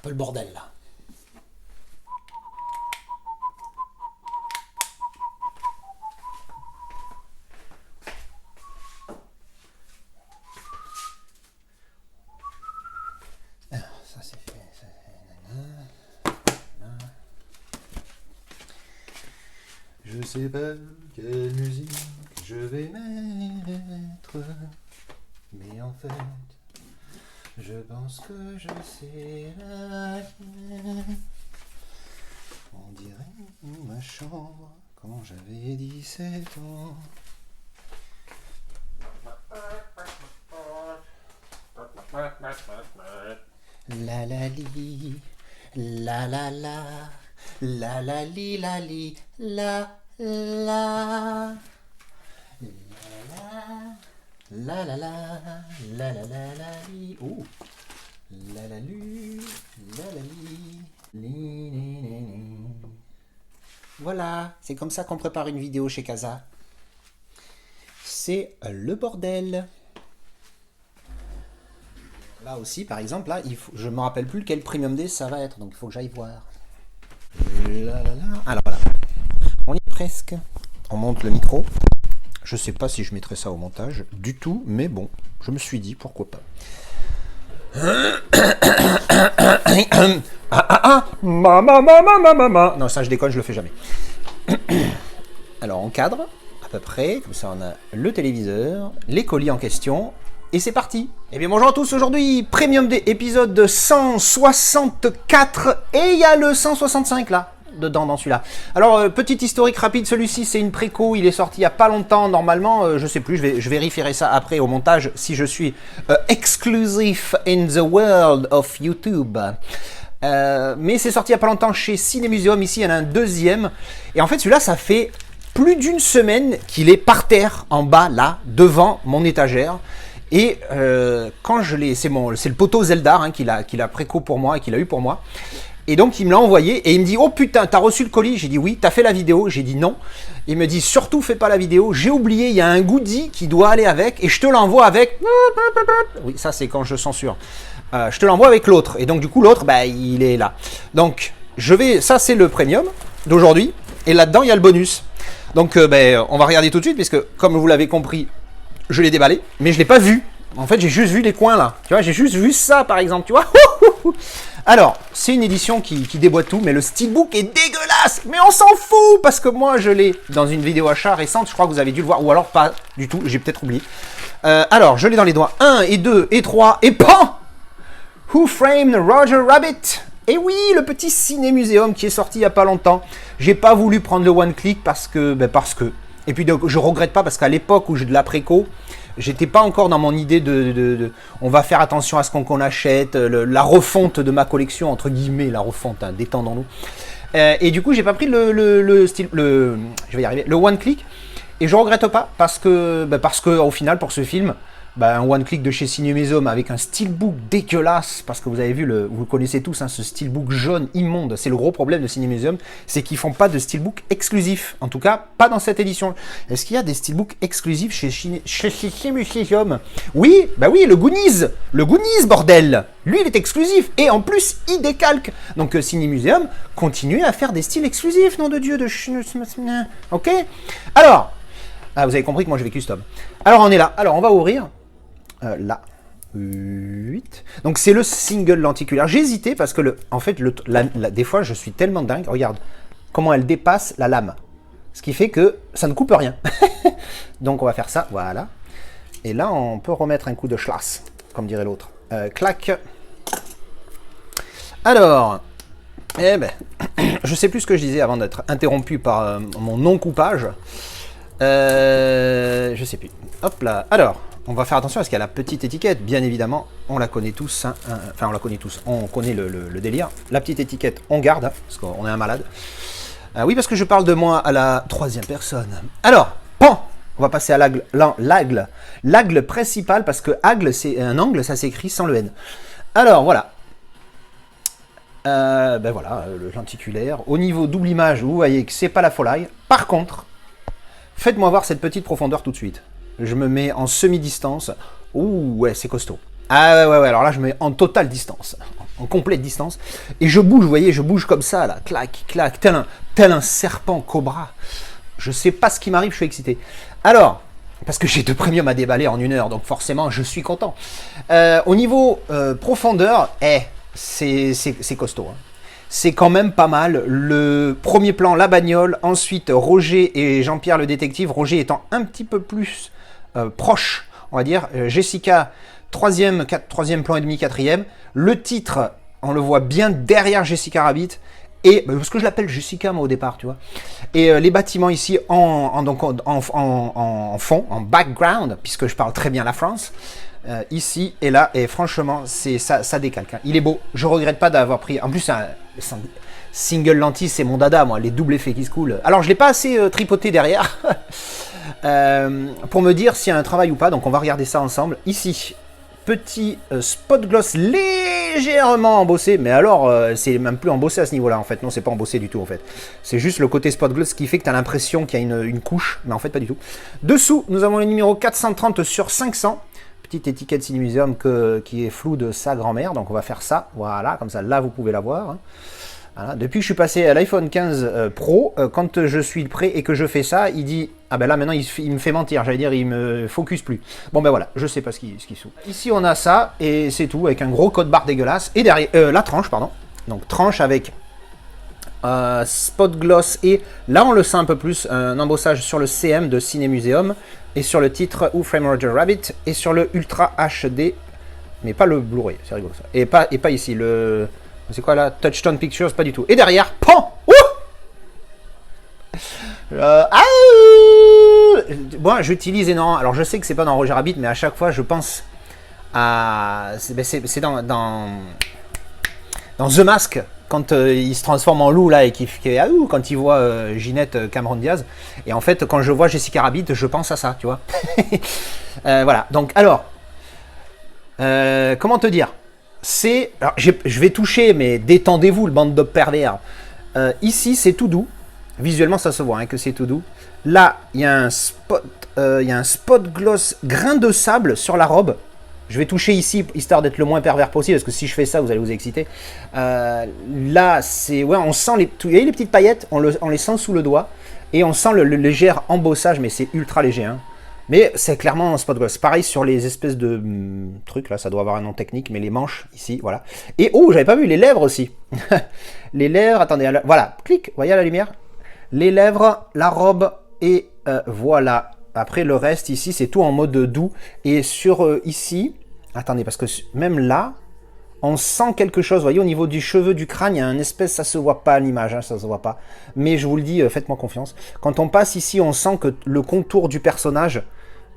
peu le bordel là. Alors, ça c'est fait. Ça, je sais pas quelle musique je vais mettre, mais en fait, je pense que je sais laquelle. On dirait ma chambre quand j'avais 17 ans. La la li, la la la, la la li la li, la la. La la la, la la la la li. Oh, la la lu, la la li, li li li li. Voilà, c'est comme ça qu'on prépare une vidéo chez Casa. C'est le bordel. Là aussi, par exemple, là, je me rappelle plus quel Premium D ça va être, donc il faut que j'aille voir. La la la. Alors voilà, on y est presque. On monte le micro. Je sais pas si je mettrai ça au montage du tout, mais bon, je me suis dit pourquoi pas. Non, ça je déconne, je le fais jamais. Alors on cadre à peu près, comme ça on a le téléviseur, les colis en question, et c'est parti. Eh bien bonjour à tous, aujourd'hui Premium D, épisode 164, et il y a le 165 là. Dedans dans celui-là. Alors, petite historique rapide, celui-ci c'est une préco, il est sorti il n'y a pas longtemps, normalement, je sais plus, je vérifierai ça après au montage, si je suis exclusive in the world of YouTube. Mais c'est sorti il n'y a pas longtemps chez Cinémuséum, ici il y en a un deuxième, et en fait celui-là ça fait plus d'une semaine qu'il est par terre, en bas, là, devant mon étagère. Et quand je l'ai, c'est le poteau Zeldar hein, qu'il a préco pour moi et qu'il a eu pour moi. Et donc il me l'a envoyé et il me dit oh putain t'as reçu le colis, j'ai dit oui. T'as fait la vidéo, j'ai dit non. Il me dit surtout fais pas la vidéo, j'ai oublié, il y a un goodie qui doit aller avec et je te l'envoie avec. Oui ça c'est quand je censure. Je te l'envoie avec l'autre et donc du coup l'autre bah il est là. Donc ça c'est le premium d'aujourd'hui et là-dedans il y a le bonus. Donc on va regarder tout de suite puisque comme vous l'avez compris je l'ai déballé mais je l'ai pas vu. En fait j'ai juste vu les coins là. Tu vois j'ai juste vu ça par exemple tu vois. Alors, c'est une édition qui déboîte tout, mais le steelbook est dégueulasse. Mais on s'en fout, parce que moi, je l'ai dans une vidéo achat récente. Je crois que vous avez dû le voir, ou alors pas du tout, j'ai peut-être oublié. Alors, je l'ai dans les doigts. 1 et 2 et 3 et PAN! Who Framed Roger Rabbit? Et oui, le petit Cinémuséum qui est sorti il n'y a pas longtemps. J'ai pas voulu prendre le one click parce que... Et puis, donc, je regrette pas, parce qu'à l'époque où j'ai de la préco, j'étais pas encore dans mon idée on va faire attention à ce qu'on achète, la refonte de ma collection, entre guillemets, la refonte, hein, détendons-nous. Et du coup, j'ai pas pris je vais y arriver, le one click, et je regrette pas, parce que au final, pour ce film, un one click de chez Cinémuséum avec un steelbook dégueulasse, parce que vous avez vu, vous connaissez tous, hein, ce steelbook jaune immonde, c'est le gros problème de Cinémuséum, c'est qu'ils font pas de steelbook exclusif, en tout cas pas dans cette édition. Est-ce qu'il y a des steelbooks exclusifs chez Cinémuséum? Oui, bah oui, le Goonies, bordel, lui il est exclusif, et en plus il décalque, donc Cinémuséum, continuez à faire des styles exclusifs, nom de Dieu, ok. Alors, vous avez compris que moi je vais custom. Alors on est là, alors on va ouvrir. Là, 8. Donc c'est le single lenticulaire. J'ai hésité parce que en fait, des fois je suis tellement dingue. Regarde comment elle dépasse la lame. Ce qui fait que ça ne coupe rien. Donc on va faire ça, voilà. Et là on peut remettre un coup de schlass, comme dirait l'autre. Clac. Alors, je sais plus ce que je disais avant d'être interrompu par mon non-coupage. Je sais plus. Hop là. Alors, on va faire attention parce qu'il y a la petite étiquette, bien évidemment, on la connaît tous, hein, enfin on la connaît tous, on connaît le délire. La petite étiquette, on garde, hein, parce qu'on est un malade. Oui, parce que je parle de moi à la troisième personne. Alors, pan, on va passer à l'angle principal, parce que angle, c'est un angle, ça s'écrit sans le N. Alors, voilà. Voilà, le lenticulaire. Au niveau double image, vous voyez que c'est pas la folie. Par contre, faites-moi voir cette petite profondeur tout de suite. Je me mets en semi-distance. Ouh, ouais, c'est costaud. Ah ouais, alors là, je me mets en totale distance. En en complète distance. Et je bouge, vous voyez, je bouge comme ça, là, clac, clac, tel un serpent cobra. Je sais pas ce qui m'arrive, je suis excité. Alors, parce que j'ai 2 premiums à déballer en 1 heure, donc forcément, je suis content. Au niveau profondeur, c'est costaud. Hein. C'est quand même pas mal. Le premier plan, la bagnole. Ensuite, Roger et Jean-Pierre le détective. Roger étant un petit peu plus proche, on va dire. Jessica, troisième plan et demi, 4e. Le titre, on le voit bien derrière Jessica Rabbit. Et parce que je l'appelle Jessica moi au départ, tu vois. Et les bâtiments ici en fond, en background, puisque je parle très bien la France. Ici et là, et franchement, ça décalque. Hein. Il est beau. Je regrette pas d'avoir pris. En plus, c'est un single lentille, c'est mon dada, moi, les doubles effets qui se coulent. Alors, je l'ai pas assez tripoté derrière pour me dire s'il y a un travail ou pas. Donc, on va regarder ça ensemble. Ici, petit spot gloss légèrement embossé, mais alors, c'est même plus embossé à ce niveau-là, en fait. Non, c'est pas embossé du tout, en fait. C'est juste le côté spot gloss qui fait que tu as l'impression qu'il y a une couche, mais en fait, pas du tout. Dessous, nous avons le numéro 430 sur 500. Petite étiquette Cinémuséum qui est floue de sa grand-mère, donc on va faire ça, voilà, comme ça, là vous pouvez la voir. Hein. Voilà. Depuis que je suis passé à l'iPhone 15 Pro, quand je suis prêt et que je fais ça, il dit, ah ben là maintenant il me fait mentir, j'allais dire il me focus plus. Bon ben voilà, je sais pas ce qui sous. Ici on a ça, et c'est tout, avec un gros code barre dégueulasse, et derrière, la tranche, pardon, donc tranche avec spot gloss, et là on le sent un peu plus, un embossage sur le CM de Cinémuséum, et sur le titre Who Framed Roger Rabbit, et sur le Ultra HD, mais pas le Blu-ray, c'est rigolo ça. Et pas ici, le... C'est quoi là? Touchstone Pictures, pas du tout. Et derrière, pan! Moi, j'utilise énormément... Alors, je sais que c'est pas dans Roger Rabbit, mais à chaque fois, je pense à... C'est dans The Mask, quand il se transforme en loup là et quand il voit Ginette Cameron Diaz, et en fait quand je vois Jessica Rabbit je pense à ça, tu vois. Voilà, donc alors comment te dire, alors, je vais toucher, mais détendez-vous le bande de pervers. Ici c'est tout doux, visuellement ça se voit hein, que c'est tout doux. Là il y a un spot gloss grain de sable sur la robe. Je vais toucher ici, histoire d'être le moins pervers possible, parce que si je fais ça, vous allez vous exciter. Là, c'est... Ouais, on sent les petites paillettes, on les sent sous le doigt, et on sent le léger embossage, mais c'est ultra léger. Hein. Mais c'est clairement un spot gloss. Pareil sur les espèces de trucs, là, ça doit avoir un nom technique, mais les manches, ici, voilà. Et, oh, j'avais pas vu, les lèvres aussi. Les lèvres, attendez, voilà, clic, voyez à la lumière. Les lèvres, la robe, et voilà. Après, le reste, ici, c'est tout en mode doux. Et sur ici, attendez, parce que même là, on sent quelque chose. Vous voyez, au niveau du cheveu, du crâne, il y a un espèce, ça se voit pas à l'image, hein, ça se voit pas. Mais je vous le dis, faites-moi confiance. Quand on passe ici, on sent que le contour du personnage,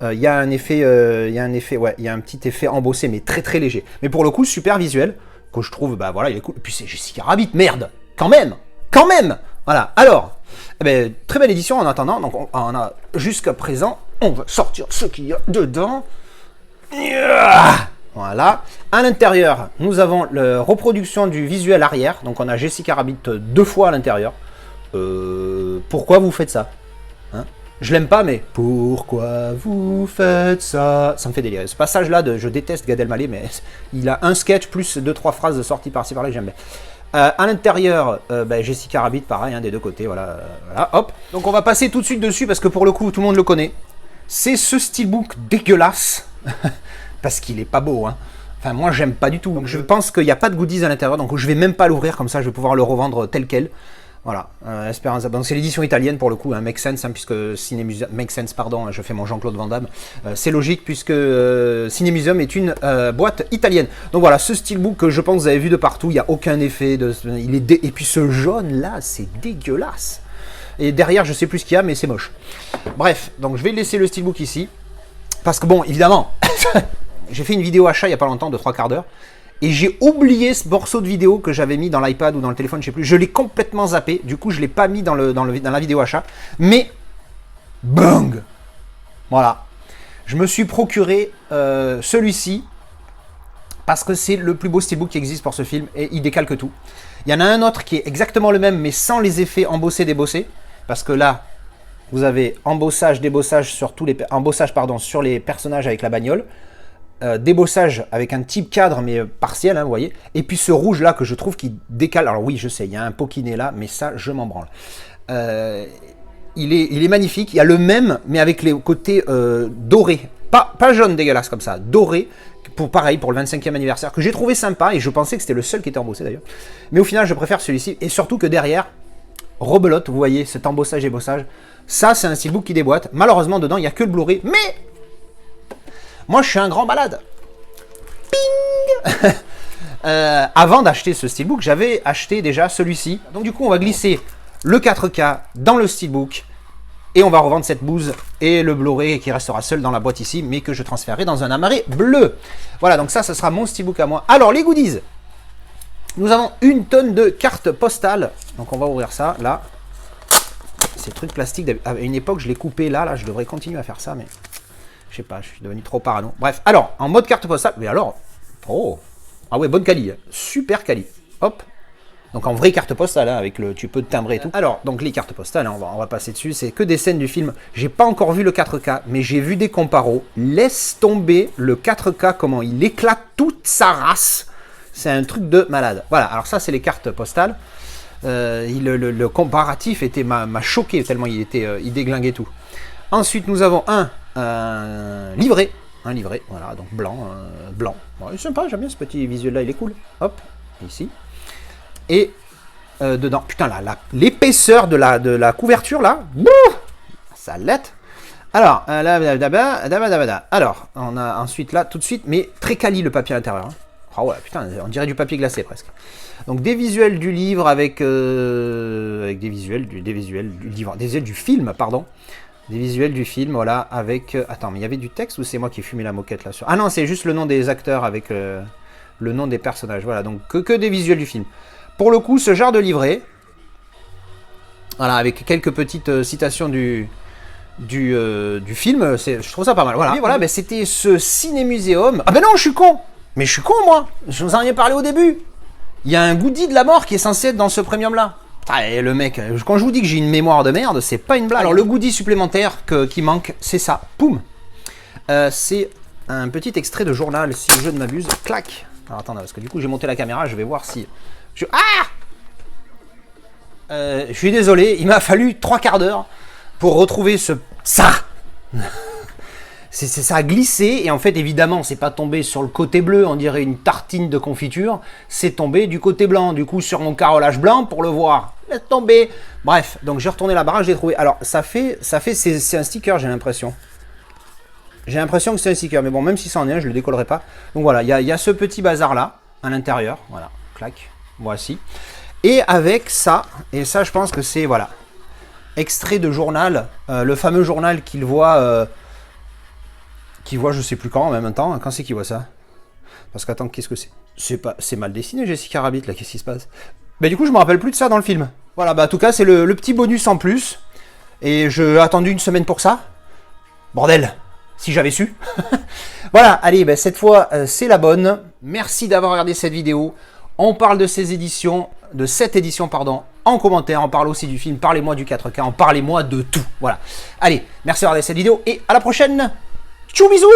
il y a un effet, il y a un petit effet embossé, mais très très léger. Mais pour le coup, super visuel, que je trouve, bah voilà, il est cool. Et puis c'est Jessica Rabbit, merde, quand même. Voilà, alors... Eh bien, très belle édition en attendant, donc on a jusqu'à présent, on va sortir ce qu'il y a dedans. Voilà. À l'intérieur, nous avons la reproduction du visuel arrière, donc on a Jessica Rabbit 2 fois à l'intérieur. Pourquoi vous faites ça hein? Je l'aime pas, mais pourquoi vous faites ça? Ça me fait délirer. Ce passage-là, je déteste Gad Elmaleh, mais il a un sketch plus 2-3 phrases sorties par-ci par-là que j'aime bien. À l'intérieur, Jessica Rabbit, pareil, hein, des deux côtés, voilà, hop. Donc on va passer tout de suite dessus, parce que pour le coup, tout le monde le connaît. C'est ce steelbook dégueulasse, parce qu'il est pas beau, hein. Enfin, moi, j'aime pas du tout. Donc je pense qu'il n'y a pas de goodies à l'intérieur, donc je vais même pas l'ouvrir, comme ça, je vais pouvoir le revendre tel quel. Voilà, Esperanza. Donc c'est l'édition italienne pour le coup, hein, Make Sense, hein, puisque Cinémuséum, Make Sense, pardon, je fais mon Jean-Claude Van Damme. C'est logique puisque Cinémuséum est une boîte italienne. Donc voilà, ce steelbook que je pense que vous avez vu de partout, il n'y a aucun effet. Et puis ce jaune là, c'est dégueulasse. Et derrière, je sais plus ce qu'il y a, mais c'est moche. Bref, donc je vais laisser le steelbook ici. Parce que bon, évidemment, j'ai fait une vidéo achat il n'y a pas longtemps, de 3 quarts d'heure. Et j'ai oublié ce morceau de vidéo que j'avais mis dans l'iPad ou dans le téléphone, je sais plus. Je l'ai complètement zappé. Du coup, je ne l'ai pas mis dans la vidéo achat. Mais, bang! Voilà. Je me suis procuré celui-ci parce que c'est le plus beau steelbook qui existe pour ce film et il décalque tout. Il y en a un autre qui est exactement le même, mais sans les effets embossés, débossés. Parce que là, vous avez embossage, débossage sur tous les... Embossage, pardon, sur les personnages avec la bagnole. débossage avec un type cadre, mais partiel, hein, vous voyez. Et puis ce rouge là que je trouve qui décale. Alors oui, je sais, il y a un pokiné là, mais ça, je m'en branle. Il est magnifique. Il y a le même, mais avec les côtés dorés. Pas jaune dégueulasse comme ça, doré. Pareil, pour le 25e anniversaire, que j'ai trouvé sympa. Et je pensais que c'était le seul qui était embossé d'ailleurs. Mais au final, je préfère celui-ci. Et surtout que derrière, rebelote, vous voyez, cet embossage et bossage. Ça, c'est un steelbook qui déboîte. Malheureusement, dedans, il n'y a que le Blu-ray. Mais moi, je suis un grand malade. Ping. Avant d'acheter ce steelbook, j'avais acheté déjà celui-ci. Donc du coup, on va glisser le 4K dans le steelbook. Et on va revendre cette bouse et le Blu-ray qui restera seul dans la boîte ici, mais que je transférerai dans un amarré bleu. Voilà, donc ça sera mon steelbook à moi. Alors, les goodies. Nous avons une tonne de cartes postales. Donc on va ouvrir ça, là. Ces trucs plastiques, à une époque, je les coupais là. Je devrais continuer à faire ça, mais je sais pas, je suis devenu trop parano. Bref, alors, en mode carte postale, mais alors, oh, ah ouais, bonne quali, super quali. Hop. Donc en vraie carte postale, hein, avec le, tu peux te timbrer et tout. Alors, donc les cartes postales, hein, on va passer dessus, c'est que des scènes du film. J'ai pas encore vu le 4K, mais j'ai vu des comparos. Laisse tomber le 4K, comment il éclate toute sa race. C'est un truc de malade. Voilà, alors ça, c'est les cartes postales. Le comparatif m'a choqué tellement il déglinguait tout. Ensuite, nous avons un livret. Un livret, voilà, donc blanc. Blanc. Ouais, c'est sympa, j'aime bien ce petit visuel-là, il est cool. Hop, ici. Et dedans, putain, l'épaisseur de la couverture, là, bouh, ça l'est. Alors, alors, on a ensuite là, tout de suite, mais très quali le papier à l'intérieur. Hein. Ah ouais, putain, on dirait du papier glacé presque. Donc des visuels du livre avec des visuels du livre, des visuels du film, pardon. Des visuels du film, voilà, avec... attends, mais il y avait du texte ou c'est moi qui ai fumé la moquette là sur... Ah non, c'est juste le nom des acteurs avec le nom des personnages, voilà, donc que des visuels du film. Pour le coup, ce genre de livret, voilà, avec quelques petites citations du film, je trouve ça pas mal. Voilà, et voilà, ben, c'était ce ciné-muséum. Ah ben non, je suis con. Mais je suis con, moi. Je vous en ai parlé au début. Il y a un goodie de la mort qui est censé être dans ce premium-là. Ah, et le mec, quand je vous dis que j'ai une mémoire de merde, c'est pas une blague. Alors, le goodie supplémentaire qui manque, c'est ça. Poum. C'est un petit extrait de journal, si je ne m'abuse. Clac. Alors, attendez, parce que du coup, j'ai monté la caméra, je vais voir si... je suis désolé, il m'a fallu 3 quarts d'heure pour retrouver ça. Ça a glissé et en fait évidemment c'est pas tombé sur le côté bleu, on dirait une tartine de confiture, c'est tombé du côté blanc, du coup sur mon carrelage blanc pour le voir, laisse tomber. Bref, donc j'ai retourné la barre, je l'ai trouvé. Alors c'est un sticker, j'ai l'impression. J'ai l'impression que c'est un sticker, mais bon, même si c'en est un, je le décollerai pas. Donc voilà, il y a ce petit bazar là à l'intérieur, voilà, clac, voici. Et avec ça, et ça je pense que c'est, voilà, extrait de journal, le fameux journal qu'il voit je sais plus quand en même temps. Quand c'est qu'il voit ça? Parce qu'attends, qu'est-ce que c'est? C'est mal dessiné, Jessica Rabbit, là, qu'est-ce qui se passe? Mais du coup, je me rappelle plus de ça dans le film. Voilà, bah en tout cas, c'est le petit bonus en plus. Et j'ai attendu une semaine pour ça. Bordel, si j'avais su. Voilà, allez, bah, cette fois, c'est la bonne. Merci d'avoir regardé cette vidéo. On parle de cette édition, pardon, en commentaire. On parle aussi du film. Parlez-moi du 4K. Parlez-moi de tout. Voilà. Allez, merci d'avoir regardé cette vidéo et à la prochaine. Tchou, bisous.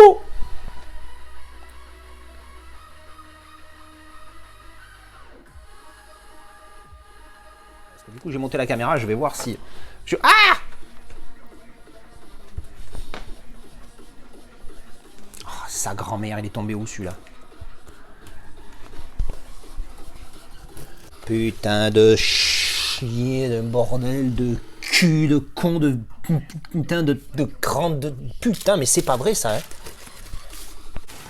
Parce que du coup, j'ai monté la caméra. Je vais voir si... Oh, sa grand-mère, il est tombé où celui-là? Putain de chier, de bordel, de cul, de con, de putain de grande... De... Putain, mais c'est pas vrai ça, hein.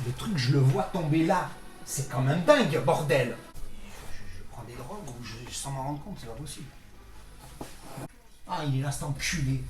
Le truc, je le vois tomber là. C'est quand même dingue, bordel. Je prends des drogues ou sans m'en rendre compte, c'est pas possible. Ah, il est là, cet enculé.